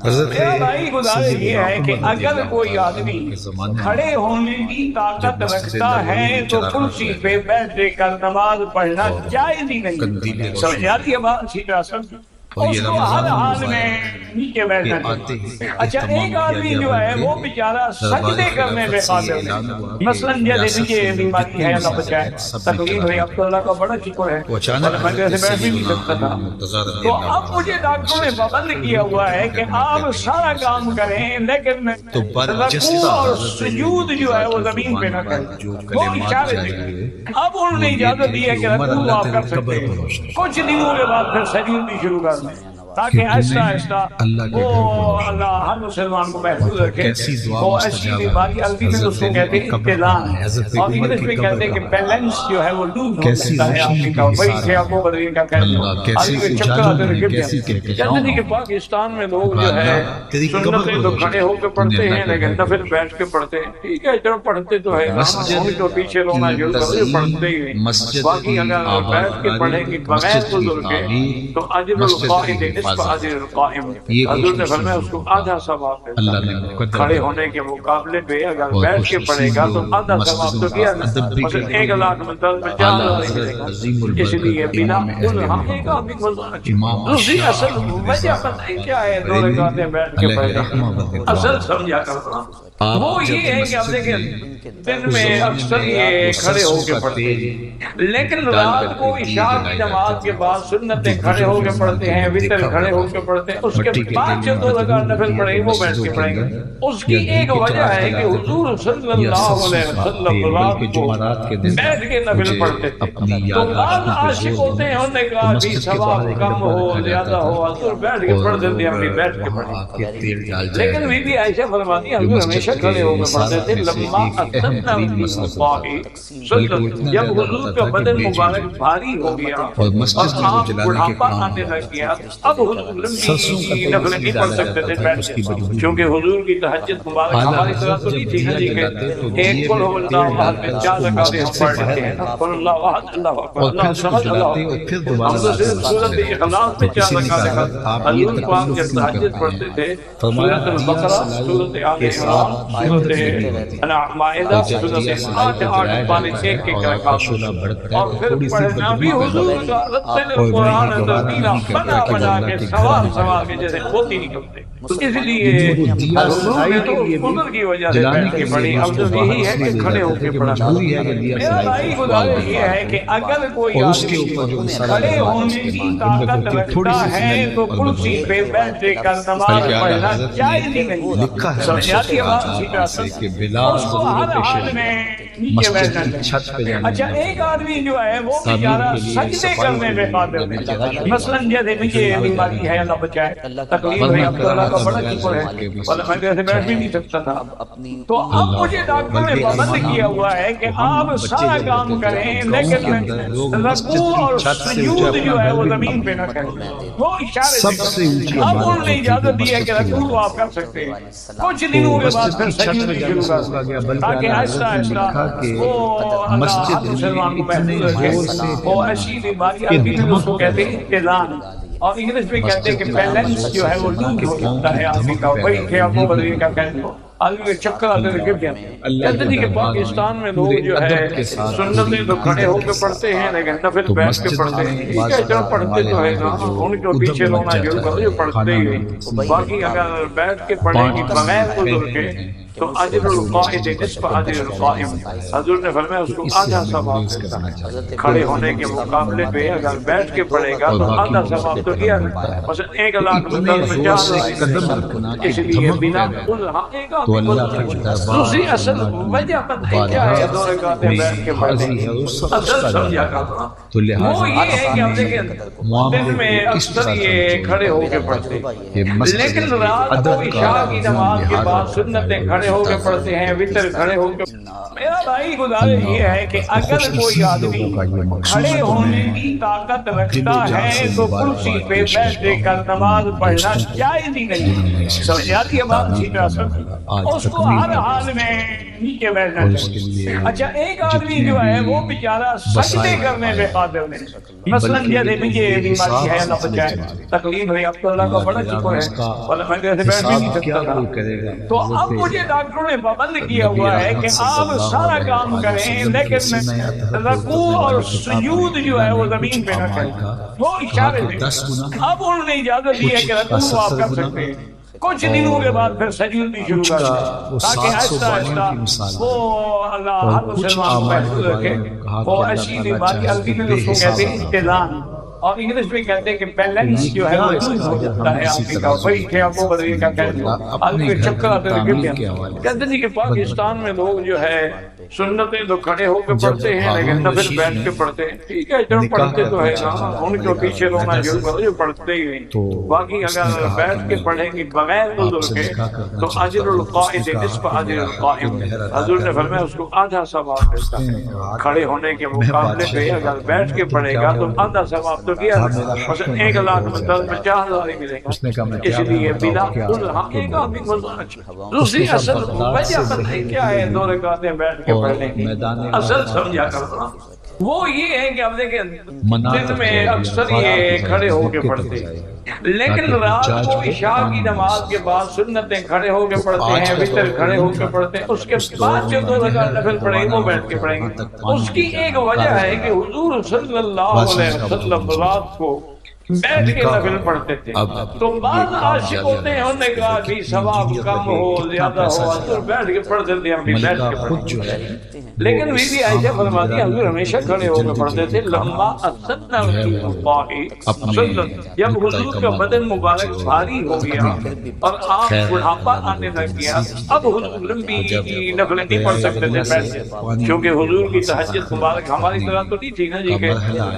میرا بھائی گزارش یہ ہے کہ اگر کوئی آدمی کھڑے ہونے کی طاقت رکھتا ہے تو کرسی پہ بیٹھ کر نماز پڑھنا جائز ہی نہیں. سمجھ آتی ہے بات؟ سیدھا سمجھ. اس کو ہر حال میں نیچے بیٹھنا چاہیے. اچھا ایک آدمی جو ہے وہ بیچارہ سجدے کرنے میں قادر ہے. مثلا جیسے یہ بیماری ہے، اللہ بچائے، تکلیف ہے، اب تو اللہ کا بڑا شکر ہے، میں جیسے بیٹھ بھی نہیں سکتا تھا. تو اب مجھے ڈاکٹروں نے پابند کیا ہوا ہے کہ آپ سارا کام کریں لیکن رکوع اور سجود جو ہے وہ زمین پہ نہ کریں. وہ اشارے دیں. اب انہوں نے اجازت دی ہے کہ رکوع آپ کر سکتے ہیں، کچھ دنوں کے بعد پھر سجود بھی شروع کر دیں، تاکہ آہستہ آہستہ وہ اللہ ہر مسلمان کو محفوظ رکھے. وہ ایسی بیماری عربی میں اس کو کہتے ہیں اتزان، اور انگلش میں کہتے ہیں کہ بیلنس جو ہے وہ لوز ہو جاتا ہے آدمی کا. وہی تھے آپ کو بدرین کا کہتے ہیں آدمی کے چکر آتے ہیں گر جاتے. جیسے کہ پاکستان میں لوگ جو ہے سنتیں تو کھڑے ہو کے پڑھتے ہیں لیکن نفل بیٹھ کے پڑھتے ہیں. ٹھیک ہے چلو پڑھتے تو ہے، ہم تو پیچھے رونا جو پڑھتے ہی. باقی اگر بیٹھ کے پڑھیں گے بغیر وضو کے تو اجر القائم حضور نے فرمایا اس کو آدھا ثواب ہے. کھڑے ہونے کے مقابلے پہ اگر بیٹھ کے پڑھے گا تو آدھا ثواب تو کیا مثلا 1 لاکھ میں 50,000 ملے گا. اس لیے بنا ایک آدمی دوسری اصل وجہ پتہ ہی کیا ہے 2 رکعتیں بیٹھ کے پڑھے گا. اصل سمجھا کرتا وہ یہ ہے کہ آپ دیکھیں دن میں اکثر یہ کھڑے ہو کے پڑھتے ہیں، لیکن رات کو عشاء کی نماز کے بعد سنتیں کھڑے ہو کے پڑھتے ہیں، وتر کھڑے ہو کے پڑھتے ہیں. اس کے بعد جو 2 رکعت نفل پڑھیں گے وہ بیٹھ کے پڑھیں گے. اس کی ایک وجہ ہے کہ حضور صلی اللہ علیہ وسلم رات کو بیٹھ کے نفل پڑھتے تھے. تو بعض عاشق ہوتے ہیں، انہوں نے کہا بھی ثواب کم ہو زیادہ ہو، حضور بیٹھ کے پڑھ دیتے ہیں، ہم بھی بیٹھ کے پڑھیں. لیکن بی بی عائشہ فرماتی ہیں حضور ہمیشہ کھڑے ہو کے پڑھتے تھے. لما اثرنا فی مصباح، جب حضور کا بدن مبارک بھاری ہو گیا اور آپ بڑھاپا آنے لگ گیا، اب حضور لمبی نفلیں نہیں پڑھ سکتے تھے بیٹھ کے، کیونکہ حضور کی تہجد مبارک ہماری طرح تو نہیں تھی نا جی کہ ایک قل هو اللہ احد میں 4 رکعتیں ہم پڑھ لیتے ہیں. قل اللہ احد اللہ اکبر اللہ صمد اللہ، ہم تو صرف سورۃ اخلاص میں 4 رکعتیں. حضور پاک جب تہجد پڑھتے تھے سورۃ البقرہ، سورۃ آل عمران، سورۃ مائدہ، سورۃ 8 پانے 6 کے رکعات، اور پھر پڑھنا بھی حضور کا رتل القرآن ترتیلا بنا بنا کے سوال کے جیسے ہوتی نہیں کرتے. تو اس لیے حضور نے تو قدر کی وجہ سے بیٹھ کے پڑھی. اب تو یہی ہے کہ کھڑے ہو کے پڑھا. میرا بھائی گزارش یہ ہے کہ اگر کوئی آدمی کھڑے ہونے کی طاقت رکھتا ہے تو کرسی پہ بیٹھ کر نماز پڑھنا جائز ہی نہیں. سمجھ آتی ہے بات؟ سیدھا اس کو ہر حال میں نیچے بیٹھنا چاہیے. اچھا ایک آدمی جو ہے وہ بیچارہ سجدے کرنے میں قادر ہے. مثلا جیسے مجھے بیماری ہے، اللہ بچائے، تکلیف ہے، اب تو اللہ کا بڑا شکر ہے، میں جیسے بیٹھ بھی نہیں سکتا تھا. تو اب مجھے ڈاکٹروں نے پابند کیا ہوا ہے کہ آپ سارا کام کریں لیکن رکوع اور سجود جو ہے وہ زمین پہ نہ کریں، وہ اشارے دیں. اب انہوں نے اجازت دی ہے کہ رکوع آپ کر سکتے ہیں، کچھ دنوں کے بعد پھر سجود بھی شروع کر دیں، تاکہ آہستہ آہستہ وہ اللہ ہر مسلمان کو محفوظ رکھے. وہ ایسی بیماری عربی میں اس کو کہتے ہیں اتزان، اور انگلش میں کہتے ہیں کہ بیلنس جو ہے وہ لوز ہو جاتا ہے آدمی کا. وہی تھے آپ کو بدرین کا کہتے ہیں آدمی کے چکر آتے ہیں گر جاتے ہیں. کہتے ہیں کہ پاکستان میں لوگ جو ہے سنتیں تو کھڑے ہو کے پڑھتے ہیں لیکن نفل بیٹھ کے پڑھتے ہیں. ٹھیک ہے چلو پڑھتے تو ہے نا، ان کو پیچھے رونا جو پڑھتے ہی. باقی اگر بیٹھ کے پڑھیں گے بغیر وضو کے تو اجر القائد نصف اجر القائم. حضور نے فرمایا اس کو آدھا ثواب ہے. کھڑے ہونے کے مقابلے پہ اگر بیٹھ کے پڑھے گا تو آدھا ثواب تو کیا ہے مثلا 1 لاکھ میں 10,000. اس لیے بنا تو دوسری اصل وجہ پتہ کیا ہے 2 رکعتیں بیٹھ کے پڑھنے. اصل سمجھا کرتا وہ یہ ہے کہ آپ دیکھیں دن میں اکثر یہ کھڑے ہو کے پڑھتے ہیں، لیکن رات کو عشاء کی نماز کے بعد سنتیں کھڑے ہو کے پڑھتے ہیں، وطر کھڑے ہو کے. میرا بھائی گزارش یہ ہے کہ اگر کوئی آدمی کھڑے ہونے کی طاقت رکھتا ہے تو کرسی پہ بیٹھ کر نماز پڑھنا جائز ہی نہیں. سمجھ آتی ہے بات؟ اس کو ہر حال میں نیچے بیٹھنا چاہیے. اچھا ایک آدمی جو ہے وہ بیچارہ سجدے کرنے پہ قادر نہیں. مثلاً جیسے مجھے بیماری ہے، اللہ بچائے، تکلیف ہے، اب تو اللہ کا بڑا شکر ہے، ورنہ میں کیسے بیٹھ بھی نہیں سکتا تھا. تو اب مجھے ڈاکٹروں نے پابند کیا ہوا ہے کہ آپ سارا کام کریں لیکن رکوع اور سجود جو ہے وہ زمین پہ نہ کریں. وہ اشارے تھے. اب انہوں نے اجازت دی ہے کہ رکوع آپ کر سکتے ہیں، کچھ دنوں کے بعد پھر سجود بھی شروع کر دیں تاکہ آہستہ آہستہ وہ اللہ ہر مسلمان کو محفوظ رکھے. وہ ایسی بیماری عربی میں اس کو کہتے ہیں اتزان، اور انگلش میں کہتے ہیں کہ بیلنس جو ہے وہ لوز ہو جاتا ہے آدمی کا. وہی کہ آپ کو بدلے کا کہتے ہیں آدمی کو چکر آتے ہیں گر گیا. کہتے ہیں کہ پاکستان میں لوگ جو ہے سنتیں تو کھڑے ہو کے پڑھتے ہیں لیکن نفل بیٹھ کے پڑھتے ہیں. ٹھیک ہے جو پڑھتے تو ہے نا، ان کو پیچھے رونا شروع کرو جو پڑھتے ہی نہیں. باقی اگر بیٹھ کے پڑھیں گے بغیر وضو کے تو اجر القائد نصف اجر القائم. حضور نے فرمایا اس کو آدھا ثواب ملتا ہے کھڑے ہونے کے مقابلے پہ. اگر بیٹھ کے پڑھے گا تو آدھا ثواب تو کیا 1,50,000 ہی ملے گا. اس لیے بلا ایک آدمی کو دوسری اصل وجہ پتہ کیا ہے دو رکعتیں بیٹھ کے پڑھنے کی اصل سمجھا کرنا. وہ یہ ہے کہ اب دیکھیں دن میں اکثر یہ کھڑے ہو کے پڑھتے ہیں لیکن رات کو عشاء کی نماز کے بعد سنتیں کھڑے ہو کے پڑھتے ہیں، وطر کھڑے ہو کے پڑھتے ہیں. اس کے بعد جو 2 رکعت نفل پڑھیں گے وہ بیٹھ کے پڑھیں گے. اس کی ایک وجہ ہے کہ حضور صلی اللہ علیہ وسلم رات کو بیٹھ کے نفل پڑھتے تھے. تو بعض عاشق ہوتے ہیں، انہوں نے کہا کہ ثواب کم ہو زیادہ ہو تو بیٹھ کے پڑھتے تھے، ہم بھی بیٹھ کے پڑھتے ہیں. لیکن بی بی عائشہ فرماتی ہیں حضور ہمیشہ کھڑے ہو کے پڑھتے تھے. لما اسدنا جب حضور کا بدن مبارک بھاری ہو گیا اور آپ بڑھاپا آنے لگ گیا، اب حضور لمبی نفلیں نہیں پڑھ سکتے تھے بیٹھ کے، کیونکہ حضور کی تہجد مبارک ہماری طرح تو نہیں تھی نا جی کہ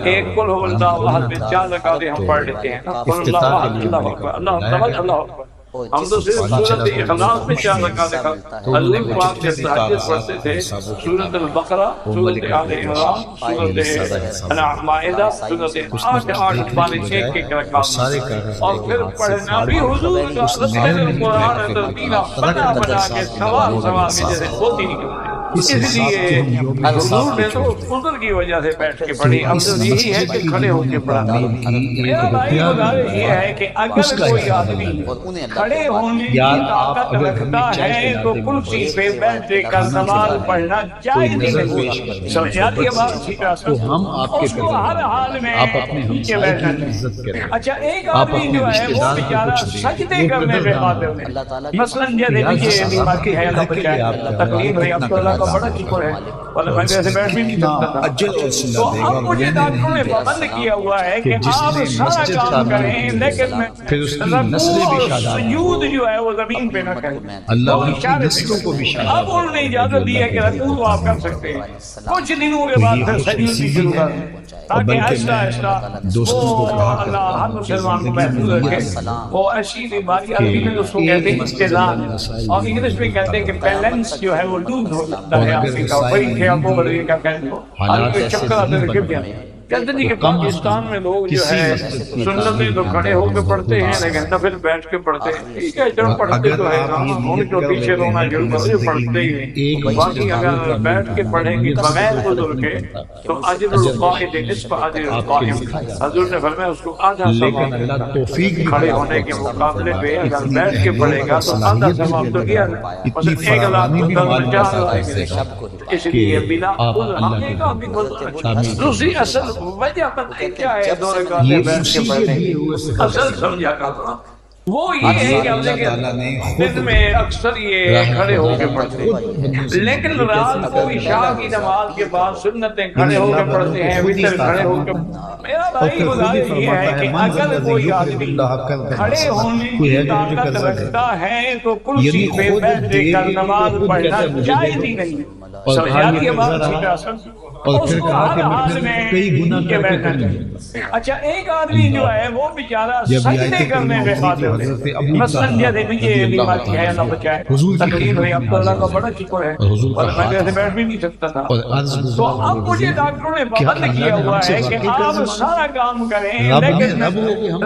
ایک قل هو اللہ احد میں 4 رکعتیں ہم پڑھ لیتے ہیں. اللہ اکبر، اللہ اکبر. ہم تو صرف سورۃ اخلاص میں 4 رکعتیں حضور پاک کے تہجد پڑھتے تھے. سورۃ البقرہ، سورۃ آل عمران، سورۃ مائدہ، سورۃ 8 بارے 6 رکعت. اور پھر پڑھنا بھی حضور کا رتل قرآن ترتیلا بنا بنا کے سوال میں جیسے ہوتی نہیں. اس لیے حضور نے تو عذر کی وجہ سے بیٹھ کے پڑھی. افضل یہی ہے کہ کھڑے ہو کے پڑھا. میرا بھائی گزارش یہ ہے کہ اگر کوئی آدمی کھڑے ہونے کی طاقت رکھتا ہے تو کرسی پہ بیٹھ کر نماز پڑھنا جائز نہیں. سمجھ آتی ہے بات؟ اس کو ہر حال میں نیچے بیٹھنا چاہیے. اچھا ایک آدمی جو ہے وہ بیچارہ سجدے کرنے پہ قادر نہیں. مثلاً جیسے مجھے بیماری ہے، اللہ بچائے، تکلیف ہے، اب تو اللہ کا بڑا شکر ہے، ورنہ میں کیسے بیٹھ بھی نہیں سکتا تھا. تو اب مجھے ڈاکٹروں نے پابند کیا ہوا ہے کہ آپ سارا کام کریں لیکن رکوع اور سجود جو ہے وہ زمین پہ نہ کریں. وہ اشارے تھے. اب انہوں نے اجازت دی ہے کہ رکوع آپ کر سکتے ہیں، کچھ دنوں کے بعد پھر سجود بھی شروع کر دیں تاکہ آہستہ آہستہ وہ اللہ ہر مسلمان کو محفوظ رکھے. وہ ایسی بیماری عربی میں اس کو کہتے ہیں اتزان، اور انگلش میں کہتے ہیں کہ بیلنس جو ہے وہ لوز ہو جاتا ہے آدمی کا. وہی کہ آپ کو بدلے کا کہتے ہیں آدمی کو چکر آتے ہیں گر گیا. کہتے ہیں کہ پاکستان میں لوگ جو ہے سنتیں تو کھڑے ہو کے پڑھتے ہیں لیکن نفل بیٹھ کے پڑھتے ہیں. ٹھیک ہے جو پڑھتے تو ہے نا، ان کو پیچھے رونا شروع کرو جو پڑھتے ہی نہیں. باقی اگر بیٹھ کے پڑھیں گے بغیر وضو کے تو اجر القائد نصف اجر القائم. حضور نے فرمایا اس کو آدھا ثواب ملتا ہے کھڑے ہونے کے مقابلے پہ. اگر بیٹھ کے پڑھے گا تو آدھا ثواب تو کیا مثلا 1,50,000 ملے گا. اس لیے بلا ایک آدمی کو. دوسری اصل وجہ پتہ کیا ہے دو رکعتیں بیٹھ کے پڑھنے کی اصل سمجھا کرنا. وہ یہ ہے کہ ہم دن میں اکثر یہ کھڑے ہو کے پڑھتے ہیں لیکن رات کو عشاء کی نماز کے بعد سنتیں کھڑے ہو کے پڑھتے ہیں، وطر کھڑے ہو کے. میرا بھائی گزارش یہ ہے کہ اگر کوئی آدمی کھڑے ہونے کی طاقت رکھتا ہے تو کرسی پہ بیٹھ کر نماز پڑھنا جائز ہی نہیں. سمجھ آتی ہے بات؟ اس کو ہر حال میں نیچے بیٹھنا چاہیے. اچھا ایک آدمی جو ہے وہ بیچارہ سجدے کرنے پہ قادر مثلاً جیسے یہ بیماری ہے اللہ بچائے تکلیف ہے اب تو اللہ کا بڑا شکر ہے اور میں ایسے بیٹھ بھی نہیں سکتا تھا تو اب مجھے ڈاکٹروں نے پابند کیا ہوا ہے کہ آپ سارا کام کریں لیکن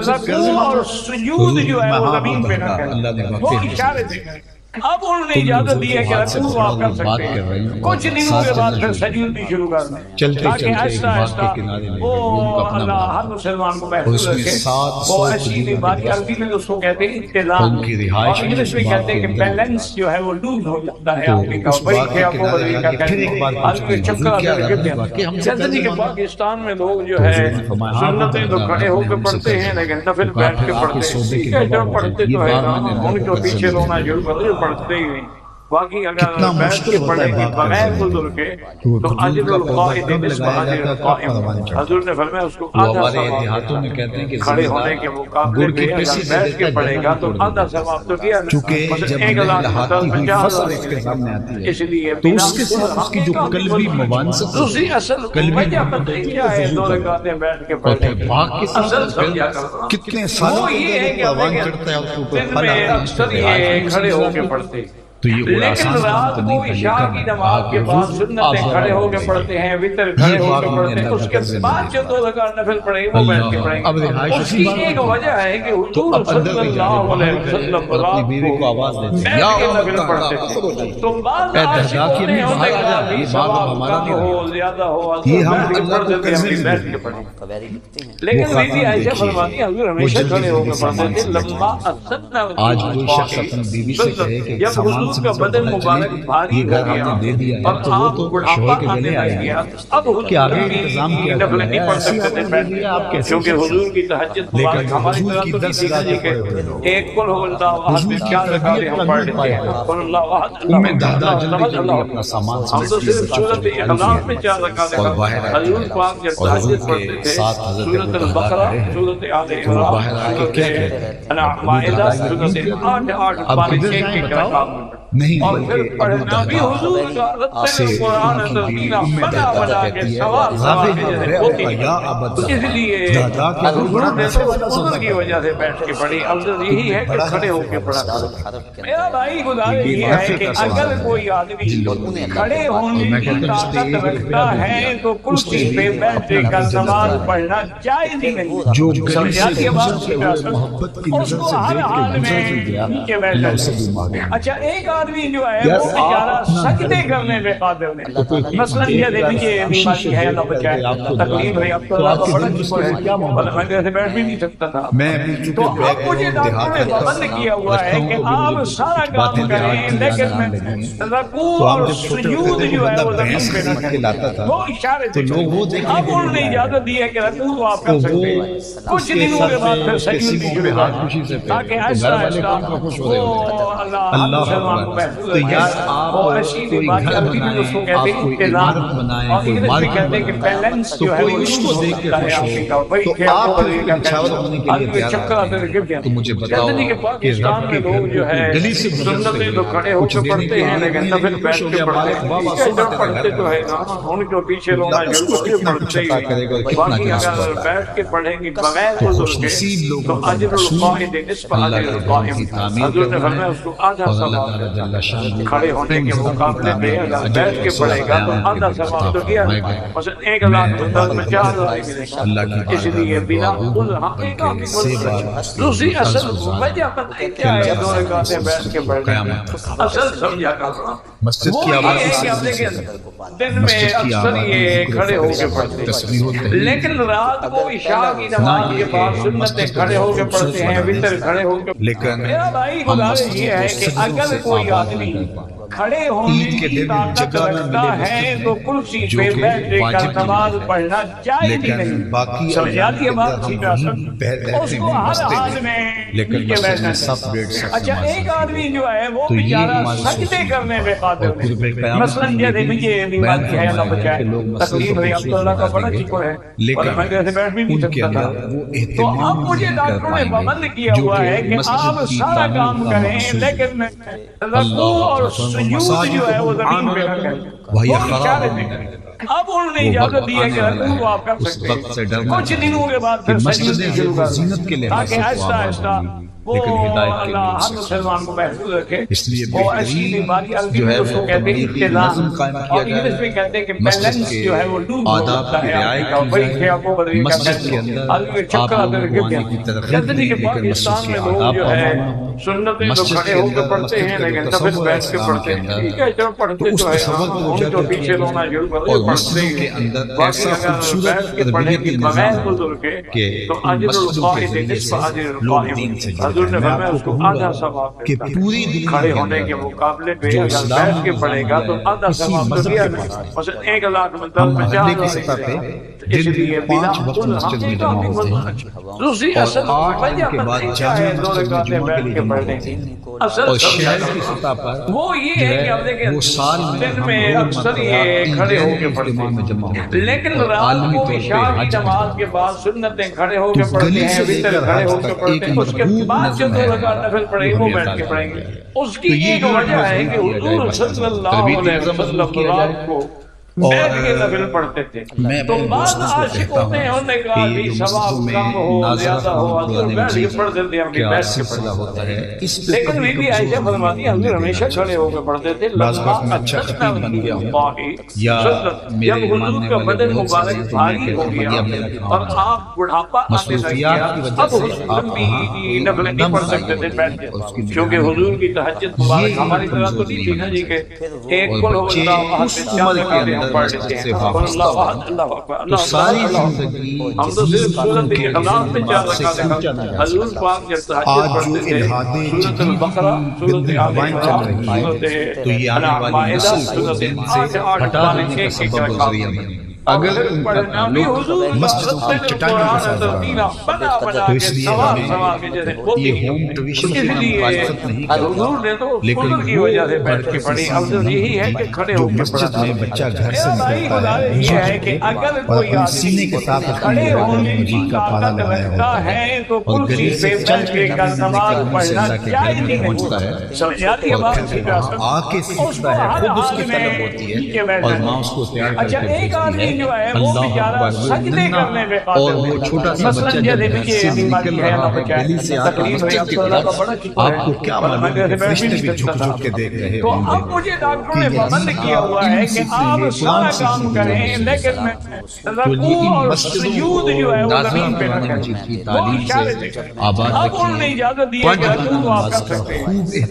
رکوع اور سجود جو ہے وہ زمین پہ نہ کریں وہ اشارے سے کریں اب انہوں نے اجازت دی ہے کہ رکوع آپ کر سکتے ہیں کچھ دنوں کے بعد پھر سجود بھی شروع کر دیں تاکہ آہستہ آہستہ وہ اللہ ہر مسلمان کو محفوظ رکھے وہ ایسی بات عربی میں اس کو کہتے ہیں اتزان اور انگلش میں کہتے ہیں کہ بیلنس جو ہے وہ لوز ہو جاتا ہے آدمی کا وہی کہ آپ کو بدلی کا کہتے ہیں آدمی چکر آتے ہیں جیسے کہ پاکستان میں لوگ جو ہے سنتیں تو کھڑے ہو کے پڑھتے ہیں لیکن نفل بیٹھ کے پڑھتے ہیں جب پڑھتے تو ہے ان کو پیچھے رونا شروع کر دے پڑھتے ہی نہیں باقی اگر بیٹھ کے پڑھیں گے بغیر حضور کے تو اجر القائد نصف اجر القائم حضور نے فرمایا اس کو آدھا ثواب کھڑے ہونے کے مقابلے میں اگر بیٹھ کے پڑھے گا تو آدھا ثواب تو کیا مثلا 1,50,000 اس لیے تو اس کے ساتھ اس کی جو قلبی موانست دوسری اصل وجہ پتہ کیا ہے دو رکعتیں بیٹھ کے پڑھنے اصل سمجھا کرو کتنے سالوں وہ یہ ہے کہ دن میں اکثر یہ کھڑے ہو کے پڑھتے لیکن رات کو عشاء کی نماز کے بعد سنتیں کھڑے ہو کے پڑھتے ہیں وتر کھڑے ہو کے پڑھتے ہیں اس کے بعد جو 2 رکعت نفل پڑھے وہ بیٹھ کے پڑھیں گے اس کی ایک وجہ ہے کہ حضور صلی اللہ علیہ وسلم رات کو بیٹھ کے نفل پڑھتے تھے تو بعض عاشقوں نے انہیں کہا بھی ثواب کم ہو زیادہ ہو بیٹھ کے پڑھتے تھے ہم بیٹھ کے پڑھیں لیکن بیٹی عائشہ فرماتی ہیں حضور ہمیشہ کھڑے ہو کے پڑھتے تھے لمبا اثر آج کوئی شخص اپنی بیوی سے کہے کہ جب حضور کا بدن مبارک بھاری ہو گیا اور آپ بڑھاپا آنے لگ گیا اب حضور کی نفل نہیں پڑھ سکتے تھے بیٹھ کے کیونکہ حضور کی تہجد مبارک ہماری طرح تو نہیں تھی جی کہ ایک قل هو اللہ احد میں 4 رکعتیں ہم پڑھ لیتے ہیں قل اللہ احد اللہ احد ہم تو صرف سورۃ اخلاص میں 4 رکعتیں حضور پاک جب تہجد پڑھتے تھے سورۃ البقرہ سورۃ آل عمران سورۃ مائدہ سورۃ 8 پارے کے قرآن نہیں اور پھر پڑھنا بھی حضور کا رتل قرآن ترتیلا بنا بنا کے سوال جیسے ہوتی ہے اس لیے حضور نے تو حضور کی وجہ سے بیٹھ کے پڑھی افضل یہی ہے کہ کھڑے ہو کے پڑھا میرا بھائی گزارش یہ ہے کہ اگر کوئی آدمی کھڑے ہونے کی طاقت رکھتا ہے تو کرسی پہ بیٹھ کر نماز پڑھنا جائز ہی نہیں جو سمجھاتی ہے بات محبت کی اس کو ہر حال میں نیچے بیٹھنا اچھا ایک آدمی جو ہے وہ بیچارہ سجدے کرنے میں قادر نہیں مثلا یہ دیکھیے بیماری ہے اللہ بچائے تکلیف ہے اب تو اللہ کا بڑا شکر ہے اور میں ایسے بیٹھ بھی نہیں سکتا تھا تو اب مجھے ڈاکٹر نے پابند کیا ہوا ہے کہ آپ سارا کام کریں لیکن رکوع اور سجود جو ہے وہ زمین پہ نہ کریں وہ اشارے سے اب انہوں نے اجازت دی ہے کہ رکوع آپ کر سکتے ہیں کچھ دنوں کے بعد پھر سجود بھی شروع کر دیں تاکہ ایسا وہ اللہ مسلمان کو تو یار آپ کوئی گھر بنائیں آپ کوئی عمارت بنائیں کوئی مارکیٹ بنائیں تو کوئی اس کو دیکھ کے خوش ہو تو آپ نچھاور ہونے کے لیے تیار ہیں تو مجھے بتاؤ کہ رب کے گلی سے گزرتے ہوئے کچھ دینے کے لیے لیکن خوش ہو گیا مالک بابا صبح پڑھتے تو ہے ان کو پیچھے رونا جو کتنا چھٹا کرے گا کتنا اگر بیٹھ کے پڑھیں گے بغیر حضور کے تو اجر القائد نصف اجر القائم حضور نے فرمایا اس کو آدھا ثواب کھڑے ہونے کے مقابلے میں اگر بیٹھ کے پڑھے گا تو آدھا ثواب تو کیا مثلا 1,10 میں 4,000 ملے گا اس لیے بنا دوسری اصل وجہ پتہ کیا ہے 2 رکعتیں بیٹھ کے پڑھنے اصل سمجھا کرنا مسجد کی آواز دن میں اکثر یہ کھڑے ہو کے پڑھتے ہیں لیکن رات کو عشاء کی نماز کے بعد سنتیں کھڑے ہو کے پڑھتے ہیں وتر کھڑے ہو کے لیکن میرا بھائی گزارش یہ ہے کہ اگر کوئی آدمی کھڑے ہونے کی طاقت رکھتا ہے تو کرسی پہ بیٹھ کر نماز پڑھنا جائز ہی نہیں سمجھاتی ہے بات اس کو ہر حال میں نیچے بیٹھنا چاہیے اچھا ایک آدمی جو ہے وہ بیچارہ سجدے کرنے میں قادر نہیں مثلا جیسے یہ بیماری ہے اللہ بچائے تکلیف ہے اب تو اللہ کا بڑا شکر ہے اور میں ایسے بیٹھ بھی نہیں سکتا تھا تو اب مجھے ڈاکٹروں نے پابند کیا ہوا ہے کہ آپ سارا کام کریں لیکن رکوع اور سجود جو ہے وہ زمین پہ نہ کریں وہ اشارے سے کریں اب انہوں نے اجازت دی ہے کہ رکوع آپ کر سکتے ہیں کچھ دنوں کے بعد پھر سجود بھی شروع کر دیں تاکہ آہستہ آہستہ لیکن ہدایت کے اللہ ہر لیے مسلمان کو محفوظ رکھے. اس لیے وہ ایسی بیماری عربی جو میں ہے اس کو وہ کہتے ہیں تبلیغی اطلاع، نظم قائم کیا اور انگلش میں کہتے ہیں کہ بیلنس جو ہے وہ لوز آداب ہوتا کی ہے. رعایت کی بھائی جائے. کہ آپ کو بدلے کا مسجد کے اندر عربی میں چکر آپ آتے لوگوں رہے کی ترغیب کہتے ہیں کہ لیکن پاکستان مسجد میں کے لوگ آداب جو ہے پامال سنتیں تو مسجد کھڑے کے ہو کے اندر پڑھتے ہیں مسجد کا لیکن جو تب تصور ہے بیٹھ کے اسلام پڑھتے کے ہیں. اندر ٹھیک ہے چلو پڑھتے تو اس تو ہے تصور کو ان کو اجاگر پیچھے کیا رونا جائے. ضرور اور پڑھتے مسجدوں کے ہیں. اندر باقی ایسا اگر خوبصورت بیٹھ کے پڑھیں تربیتی گے نظام بغیر بزرگ کے کہ تو ان اجر مسجدوں کے القائد ذریعے نصف سے اجر لوگ القائم. دین سے جڑ حضور نے جائیں. میں فرمایا آپ اس کو کو کہوں آدھا گا ثواب کہ ملتا ہے پوری دنیا کھڑے کے ہونے اندر کے مقابلے پہ جو اگر اسلام بیٹھ کے پڑھے گا تو آدھا کسی ثواب مذہب دنیا کے میں پاس نہیں. مثلا 1 لاکھ میں ہم 10 محلے کی 50 سطح پہ اس دن لیے میں 5 وقت مسجد میں جمع ہوتے ہیں دوسری اصل اور 8 وجہ کے بعد کیا ہے جامع دو مسجد میں رکعتیں جمعہ کے بیٹھ لیے کے جمع پڑھنے ہوتے کی ہیں. اصل اور شہر کی سطح پر وہ یہ جو ہے کہ اب ہے دیکھیں وہ سال میں دن ہم میں دو اکثر مرتبہ یہ کھڑے ہو کے پڑھتے اجتماع میں جمع ہوتے ہیں ہیں. لیکن اور رات عالمی کو طور پہ عشاء کی حج نماز کے بعد سنتیں کھڑے ہو تو کے پڑھتے گلی ہیں سے لے وتر کر کھڑے حج ہو کے تک پڑھتے ایک ہیں اس کے مضبوط بعد جو نظم دو ہے رکعت نفل پڑھیں جو وہ ہمیں بیٹھ عطا کے کی پڑھیں گئی گے. ہے. اس کی تو یہ ایک جو وجہ ہے مضبوط کہ کیا جائے حضور بھائی صلی اللہ تربیتی علیہ نظم وسلم مضبوط کیا رات جائے. کو اور بیٹھ کے نفل پڑھتے تھے. میں تو اپنے بعض دوستوں کو عاشق کہتا ہوتے ہیں ہوں انہوں نے کہ کہا یہ بھی جو ثواب مسجدوں کم میں ہو ناظرہ زیادہ ہو خان حضور قرآن بیٹھ کے مجید پڑھ دیتے ہیں اپنی کیا بیٹھ کے سلسلہ پڑھتے ہوتا ہے اس پہ لیکن کبھی بی بی کبھی عائشہ زور فرماتی ہیں نہیں حضور دینا ہمیشہ کھڑے ہو کے پڑھتے تھے. بعض لما وقت میں اچھا ادرکنا خطیب بن گیا ہوں اللہ یا جب میرے حضور ماننے کا والے بدن بہت سارے مبارک تو میں بھاری ہو کہتا ہوں گیا بھیا میرا اور کام آپ بڑھاپا آنے لگ مصروفیات گیا کی وجہ اب سے حضور آپ لمبی وہاں نفلیں نہیں دم پڑھ سکتے آئے تھے بیٹھ کے اور اس کی کیونکہ نگرانی حضور ہوگی. کی تہجد مبارک ہماری طرح تو نہیں تھی نا جی کہ ایک اور کل ہو بچے اللہ احد اس میں عمر چار کے رکعتیں ہم اندر پڑھ مسجد لیتے سے ہیں وابستہ اللہ ہوں احد اللہ اکبر تو اللہ ساری اکبر زندگی ہم تو صرف سورت اخلاص سے چار سے رکعتیں سوچا نہ جا حضور سکتا. پاک جب تہجد آج جو پڑھتے تھے الہاد سورت جدید البقرہ کی سورت گندی آل ہوائیں چل عمران رہی ہیں سورت تو یہ آنے والی مائدہ نسل کو سورت دین 8 سے 8 ہٹا پارے دینے کا 6 سبب اور ذریعہ بنے. اگر ان کا پڑھنا بھی حضور تعلق مسجدوں کی چٹائیوں کے ساتھ رہا بنا بنا تو کے اس لیے سوال ہمیں سوال کے جیسے بولتے یہ ہوم ٹیوشن کی ہم مخالفت نہیں حضور نے تو لیکن حضور کی وجہ سے بیٹھ کے پڑھی. اب تو یہی ہے کہ کھڑے جو ہو کے مسجد میں بچہ گھر سے بھائی نکلتا گزارش ہے یہ ہے کہ اگر اور کوئی اپنے سینے کے ساتھ اپنی کھڑے قرآن ہونے کی مجید کا پارا طاقت لگایا رکھتا ہوتا ہے ہے تو اور کرسی گلی سے پہ چل بیٹھ کے کے نبی نماز کریم صلی پڑھنا اللہ کے گھر جائز میں نہیں پہنچتا ہے. ہے سمجھ آتی ہے اور بات پھر وہاں آ کے سیکھتا ہے خود اس کی طلب ہوتی ہے اور ماں اس کو تیار کر اچھا کے ایک بھیجتی آدمی ہے. جو ہے وہ اللہ بیچارہ اکبر وہ سجدے ننھا کرنے میں اور قادر وہ ہے. چھوٹا سا مثلاً بچہ جیسے جب گھر بچے سے بیماری نکل ہے رہا اللہ ہے بچائے گلی سے آ کر تکلیف ہے مسجد کی اللہ کا طرف بڑا شکر ہے آپ کو کیا اور معلوم میں ہے کہ بیٹھ فرشتے نہیں بھی جھک سکتا جھک کے دیکھ رہے تو ہوں اب گے مجھے ڈاکٹروں کہ نے یہ پابند دین کیا ہوا ہے کہ آپ یہ سارا قرآن کام سیکھنے کریں کے لیے لیکن میں تو رکوع یہ اور مسجدوں سجود جو ہے کو وہ ناظرہ زمین پہ نہ قرآن کریں. مجید کی وہ تعلیم اشارے سے سے کریں. آباد اب انہوں نے رکھیے. اجازت دی ہے کہ رکوع تو آپ کر سکتے ہیں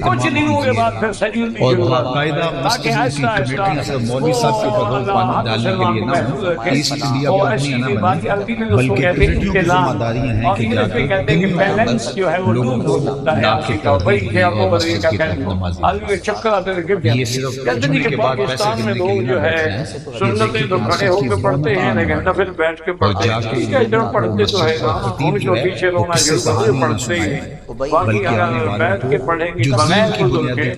کچھ دنوں کے بعد پھر سجود بھی اور شروع کر باقاعدہ تاکہ مسجدوں کی آہستہ کمیٹیوں سے آہستہ مولوی صاحب کے بغیر پانی ڈالنے کے لیے نہ ہو ایسٹ انڈیا کمپنیاں نہ بنیں بلکہ کمیٹیوں کی ذمہ داریاں ہیں کہ جا کے کہتے ہیں بیلنس جو ہے وہ لوگوں لوگ کو ہوتا ہے لا آپ کے کا وہی ترغیب کہ آپ کو بدلے کا مسجد کی طرف کہنا نمازی. آدمی کے چکر آتے تھے گر یہ صرف کہتے ہیں کہ پاکستان میں لوگ جو ہے سنتیں تو کھڑے ہو کے پڑھتے ہیں لیکن نفل بیٹھ کے پڑھتے ہیں. ٹھیک ہے جب پڑھتے تو ہے ان کو پیچھے رونا ضرور پڑھتے ہی باقی اگر بیٹھ کے پڑھیں گے بغیر حضور کے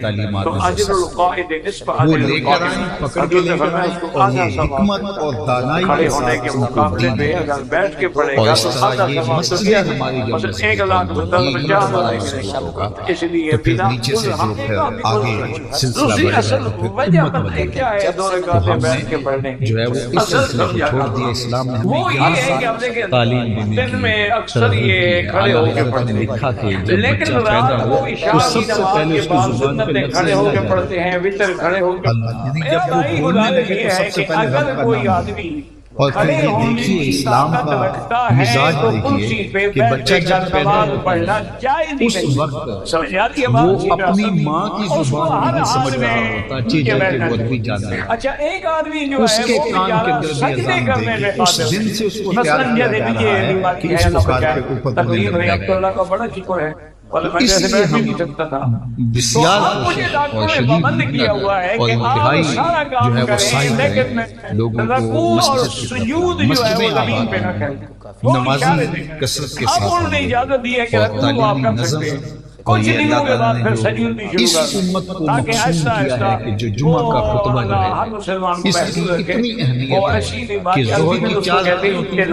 تو اجر القائد نصف وہ اجر لے کر آئیں القائد. پکڑ کے لے کر آئیں اور یہ حکمت اور دانائی کھڑے کے ہونے ساتھ کے ان کو مقابلے دین پہ ہے. اگر بیٹھ کے پڑھے اور گا اس تو طرح آدھا یہ ثواب تو مسجد کیا ہماری جو مثلا مسجد 1 لاکھ یہ مطلب بڑا 50,000 مسجد ہوگا اس لیے تو پھر بنا نیچے سے جو پھر آگے سلسلہ دوسری بڑھے اصل گا پھر وجہ امت پتہ بڑھے گی. کیا ہے دو تو رکعتیں ہم بیٹھ کے پڑھنے کی جو ہے وہ اس اصل سلسلے کو چھوڑ دیا. اسلام نے وہ ہمیں یہ ہے کہ 11 اب دیکھیں تعلیم دینے دن میں کی اکثر یہ کھڑے ہو کے حضرت پڑھتے نے ہیں لکھا کہ جب لیکن بچہ پیدا رات ہو کو تو عشاء سب کی سے نماز پہلے کے اس کی بعد زبان پہ سنتیں لفظ کھڑے ہو کے اللہ پڑھتے ہیں وتر کھڑے ہو کے یعنی جب وہ بھائی بولنے گزارش لگے یہ تو ہے سب سے کہ پہلے اگر رب کا کوئی نام آدمی اور پھر یہ دیکھیے اسلام کا مزاج دیکھیے کہ بچہ جب پیدا ہوتا ہے اس وقت وہ اپنی ماں کی زبان نہیں سمجھ رہا ہوتا چیزیں کہ وہ عربی جانا ہے. اچھا ایک آدمی جو اس ہے کے وہ کان کے اندر بھی اذان دے کے اس دن سے اس کو تیار کیا جا رہا ہے کہ اس کو کار کے اوپر بولنے تقریر ہے لگ عبداللہ کا بڑا شکر ہے اس لیے ہم بسیار کوشش اور شدید محنت اور انتہائی جو ہے وہ سائن ہے لوگوں کو مسجد کی طرف مسجدیں آباد ہیں نمازی کثرت کے ساتھ انہوں نے اجازت دی ہے کہ اور تعلیمی نظم اور یہ اللہ تعالیٰ نے جو اس امت کو مقصود کیا ہے کہ جو جمعہ کا خطبہ جو ہے اس کی اتنی اہمیت ہے کہ ظہر کی 4 رکعتیں ہوتی ہیں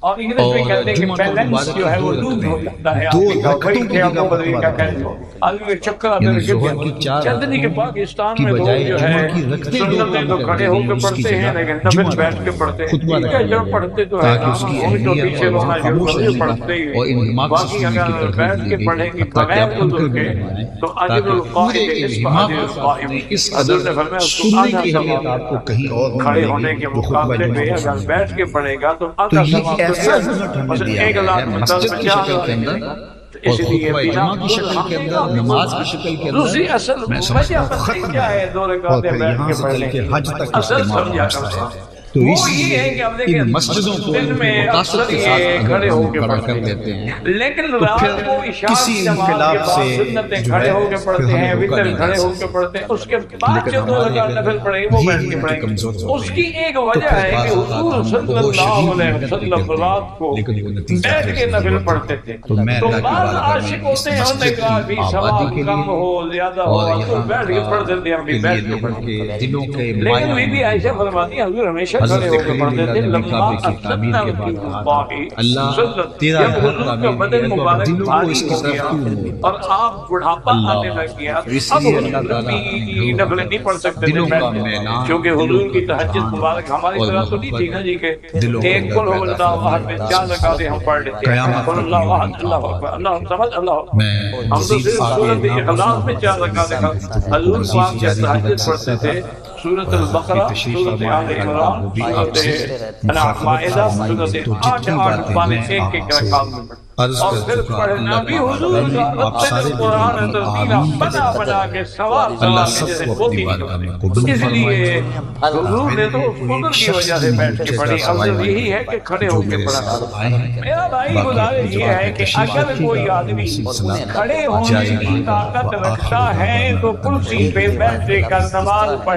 اور انگلش میں کہتے ہیں کہ بیلنس جو ہے وہ لوز ہو جاتا ہے، دو آپ کا رکعتوں وہی کی کہ آپ کو جگہ بدلی کا کہتے ہو آدمی کے چکر آتے یعنی ہیں گر ظہر کی گیا چار چندنی کے پاکستان کی میں لوگ بجائے جو جمعہ ہے کی رکھتے دو سنت میں کام تو کر کھڑے دیں ہو گے، کے اس کی پڑھتے ہیں جگہ لیکن جمعہ نفل بیٹھ کے پڑھتے ہیں، خطبہ ٹھیک ہے رکھا جو جائے پڑھتے تو ہے تاکہ نا اس کی وہی تو اہمیت پیچھے اور رونا وہاں جو خاموش وہی رہنے پڑھتے ہی کا اور انہماک سے باقی سننے کی اگر ترغیب بیٹھ کے دی پڑھیں گئی، گے تاکہ بغیر آپ خود وضو بھی کے بنائیں، تو اجر تاکہ پورے القائم نصف انہماک اجر کے ساتھ القائم، نے اس حضور قدر نے فرمایا اس کو سننے آدھا کی اہمیت ثواب آپ کو ملتا کہیں ہے اور نہیں کھڑے ملے ہونے گی کے جو خطبہ مقابلے جمعہ میں کو اگر سنیں بیٹھ گے۔ کے پڑھے گا تو تو آدھا یہ ثواب ایک تو ایسا ملے یونٹ گا، ہمیں مثلا دیا 1 گیا لاکھ ہے میں 10 مسجد کی 50 شکل ہزار کے اندر نکلے گا، تو اور اس لیے خطبہ بنا جمعہ کی شکل کے اندر، نماز کی شکل کے دوسری اندر اصل میں وجہ سمجھتا ہوں پتہ ختم کیا ہے ہے، دو اور رکعتیں پھر بیٹھ یہاں کے سے پڑھنے چل کے کی حج تک اصل استعمال سمجھا ہوتا کرتے ہے۔ ہیں تو وہ اس یہ ہے لیے کہ اب ان دیکھیں مسجدوں کو دن ان میں کی مقاصد اکثر کے ساتھ یہ اگر کھڑے ہو ہم کے کھڑا پڑھتے کر ہیں، لیتے ہیں لیکن تو رات پھر کو عشاء کسی کی نماز کے انقلاب بعد سے سنتیں جو کھڑے ہے ہو کے پھر پڑھتے ہمیں ہیں، روکا وتر نہیں کھڑے جا ہو کے سکتا، پڑھتے ہیں، اس کے بعد لیکن جو 2 ہمارے رکعت نفل پڑھیں گے وہ یہ بیٹھ کے یونٹ پڑھیں گے۔ کمزور اس ہوتے کی ہیں، ایک تو وجہ پھر ہے کہ بعض اوقات حضور ہم صلی بہت اللہ شدید علیہ محنت بھی وسلم کرتے رات کو ہیں لیکن وہ نتیجہ بیٹھ کے حاصل نہیں نفل ہوتا۔ پڑھتے تھے، تو میں تو اللہ کی بعض بارگاہ میں عاشق اس ہوتے ہیں انہوں نے مسجد کہا کی بھی آبادی ثواب کے کم لیے ہو زیادہ ہو اور تو یہاں بیٹھ کے پڑھ دیتے ہیں، ہم بھی کے لیے بیٹھ کے لوگوں پڑھتے ہیں۔ کے دلوں کے لیکن بی مایہ بی عائشہ فرماتی ہیں حضور ہمیشہ کھڑے حضرت ہو کے خلیل پڑھتے اللہ تھے، نے بھی لمبا کعبے کی تعمیر اسدنا کے بعد رسول کہا تھا اللہ اللہ تیرا جب گھر حضور کا تعمیر بدن کیا تو مبارک دلوں کو بھاری اس کی ہو طرف گیا کیوں موڑ اور آپ بڑھاپا آنے لگ گیا، اس اب لیے حضور اللہ تعالیٰ بھی نفلیں نہیں پڑھ سکتے تھے دلوں کا بیٹھ کے، میلان، کیونکہ دلوں حضور کی کا تہجد رجحان مبارک ہماری اور طرح تو نہیں تھی نا جی کہ دلوں کے ایک اندر قل هو پیدا اللہ احد میں 4 رکعتیں ہم پڑھ لیتے ہیں، قیامت قل تک اللہ یوں ہی احد اللہ کام اکبر ہوگا۔ اللہ سمجھ اللہ اکبر، میں ہم تو مزید صرف آگے سورت نہ اخلاص میں 4 بڑھوں، رکعتیں اس گفتگو کو حضور مزید پاک جب جاری بھی تہجد رکھ پڑھتے سکتا تھے، تھا، سورۃ آپ البقرہ، کی تشریف سورۃ فرما آل ہے، اللہ عمران، وہ بھی آپ سورۃ سے مائدہ، مخاطبت فرمائیں، سورۃ تو 8 جتنی باتیں پانے ہیں ایک آپ ایک سے رکعت میں عرض اور کر پھر چکا، پڑھنا اللہ بھی تعالیٰ حضور کا آپ رتل سارے قرآن لوگوں کی ترتیلا آمین بنا بنا کے سوال اللہ سوال سب جیسے کو اپنی ہوتی بارگاہ میں ہے، قبول اس فرمائے۔ لیے حضور نے تو اس میرے قدر کی شخص وجہ سے بھی بیٹھ کے چہرہ پڑھی، سوائے افضل یہی ہے کہ کھڑے ہو جو کے میرے پڑھا ساتھ آئے ہیں، میرا بھائی باقی گزارش یہ ہے کہ اگر کوئی آدمی کھڑے ہونے کی طاقت رکھتا ہے تو کرسی پہ بیٹھ کر نماز پڑھ